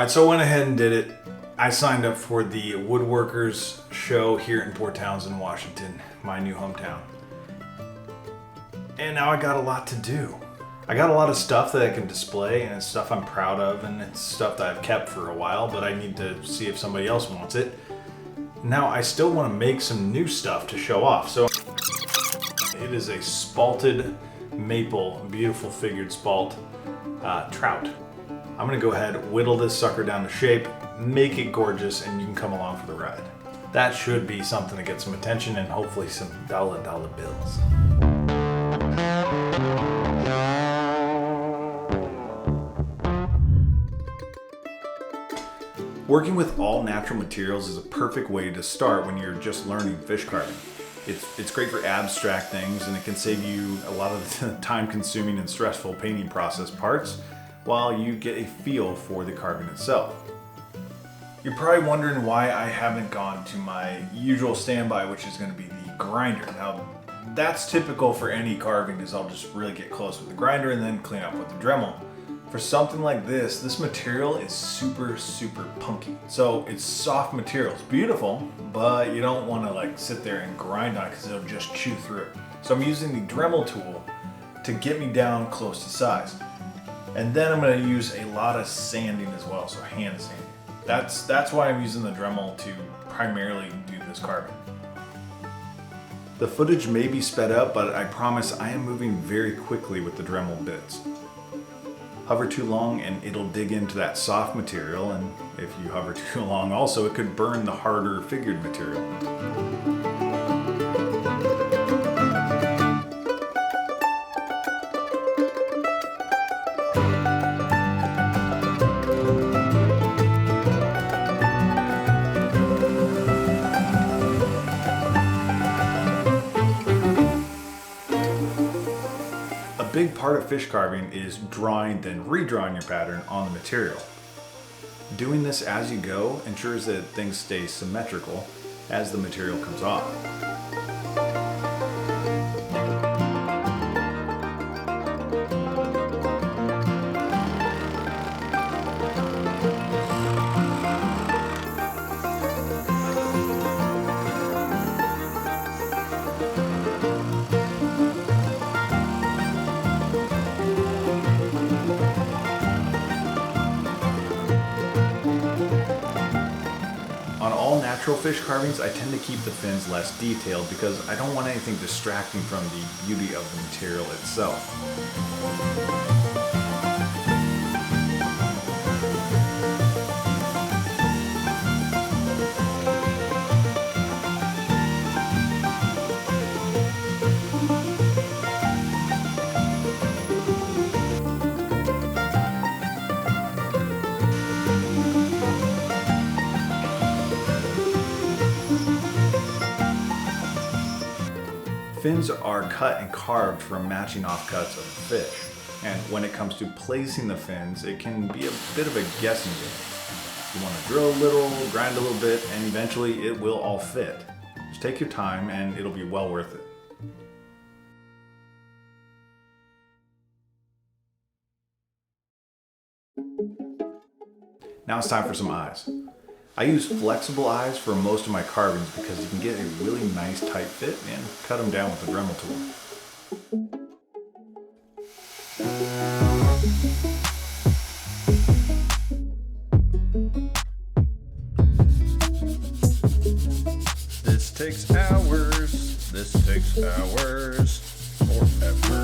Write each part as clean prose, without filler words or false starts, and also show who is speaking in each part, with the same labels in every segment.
Speaker 1: right, so I went ahead and did it. I signed up for the Woodworkers show here in Port Townsend, Washington, my new hometown. And now I got a lot to do. I got a lot of stuff that I can display, and it's stuff I'm proud of, and it's stuff that I've kept for a while, but I need to see if somebody else wants it. Now I still want to make some new stuff to show off. So it is a spalted maple, beautiful figured spalt trout. I'm gonna go ahead, whittle this sucker down to shape, make it gorgeous, and you can come along for the ride. That should be something to get some attention and hopefully some dollar bills. Working with all natural materials is a perfect way to start when you're just learning fish carving. It's great for abstract things, and it can save you a lot of the time-consuming and stressful painting process parts while you get a feel for the carving itself. You're probably wondering why I haven't gone to my usual standby, which is going to be the grinder. Now, that's typical for any carving, is I'll just really get close with the grinder and then clean up with the Dremel. For something like this material is super punky. So it's soft material. It's beautiful, but you don't want to like sit there and grind on it because it'll just chew through it. So I'm using the Dremel tool to get me down close to size. And then I'm going to use a lot of sanding as well, so hand sanding. That's why I'm using the Dremel to primarily do this carving. The footage may be sped up, but I promise I am moving very quickly with the Dremel bits. Hover too long and it'll dig into that soft material, and if you hover too long also, it could burn the harder figured material. A big part of fish carving is drawing then redrawing your pattern on the material. Doing this as you go ensures that things stay symmetrical as the material comes off. Natural fish carvings, I tend to keep the fins less detailed because I don't want anything distracting from the beauty of the material itself. Fins are cut and carved from matching offcuts of the fish, and when it comes to placing the fins, it can be a bit of a guessing game. You want to drill a little, grind a little bit, and eventually it will all fit. Just take your time and it'll be well worth it. Now it's time for some eyes. I use flexible eyes for most of my carvings because you can get a really nice tight fit and cut them down with the Dremel tool. This takes hours, forever.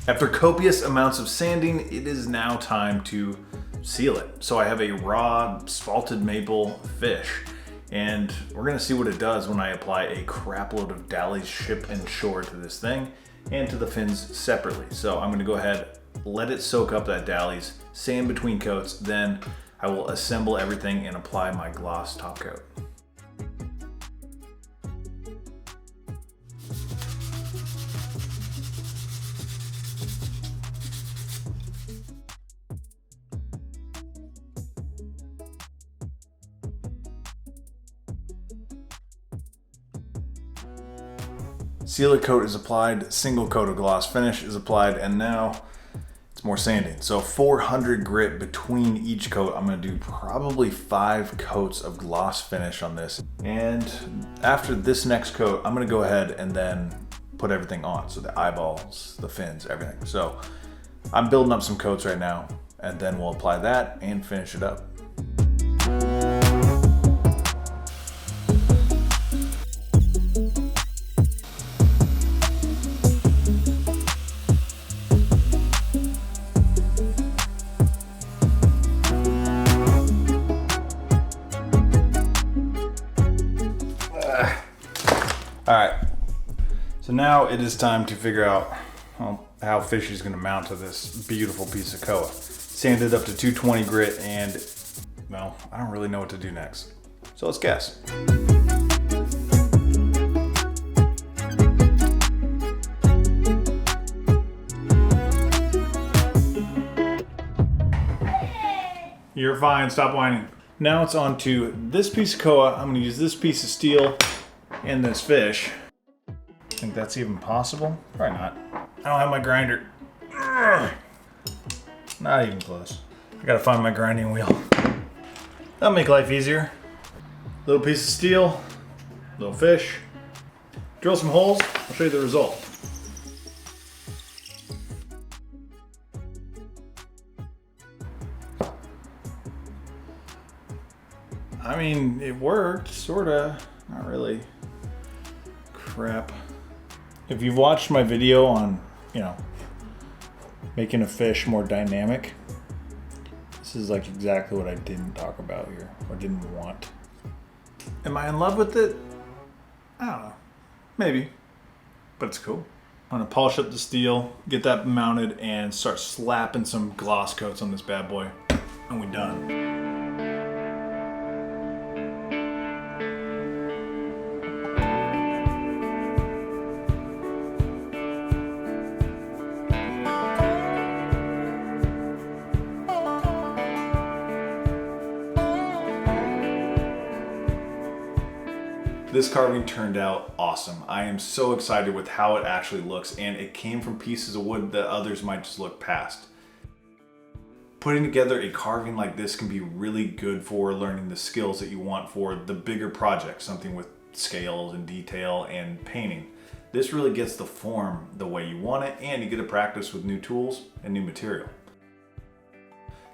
Speaker 1: After copious amounts of sanding, it is now time to seal it. So I have a raw spalted maple fish, and we're gonna see what it does when I apply a crap load of Dally's ship and shore to this thing and to the fins separately. So I'm gonna go ahead, let it soak up that Dally's, sand between coats, then I will assemble everything and apply my gloss top coat. Sealer coat is applied, single coat of gloss finish is applied, and now it's more sanding. So 400 grit between each coat. I'm gonna do probably 5 coats of gloss finish on this. And after this next coat, I'm gonna go ahead and then put everything on. So the eyeballs, the fins, everything. So I'm building up some coats right now, and then we'll apply that and finish it up. All right, so now it is time to figure out how fishy is going to mount to this beautiful piece of koa. Sanded up to 220 grit, and well, I don't really know what to do next. So let's guess. You're fine, stop whining. Now it's on to this piece of koa. I'm gonna use this piece of steel and this fish. Think that's even possible? Probably not. I don't have my grinder. Ugh. Not even close. I gotta find my grinding wheel. That'll make life easier. Little piece of steel, little fish. Drill some holes, I'll show you the result. I mean, it worked, sorta, not really. Crap. If you've watched my video on, making a fish more dynamic, this is like exactly what I didn't talk about here, or didn't want. Am I in love with it? I don't know. Maybe. But it's cool. I'm gonna polish up the steel, get that mounted, and start slapping some gloss coats on this bad boy. And we're done. This carving turned out awesome. I am so excited with how it actually looks, and it came from pieces of wood that others might just look past. Putting together a carving like this can be really good for learning the skills that you want for the bigger project, something with scales and detail and painting. This really gets the form the way you want it, and you get to practice with new tools and new material.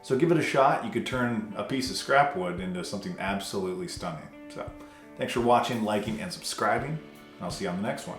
Speaker 1: So give it a shot. You could turn a piece of scrap wood into something absolutely stunning. So thanks for watching, liking, and subscribing, and I'll see you on the next one.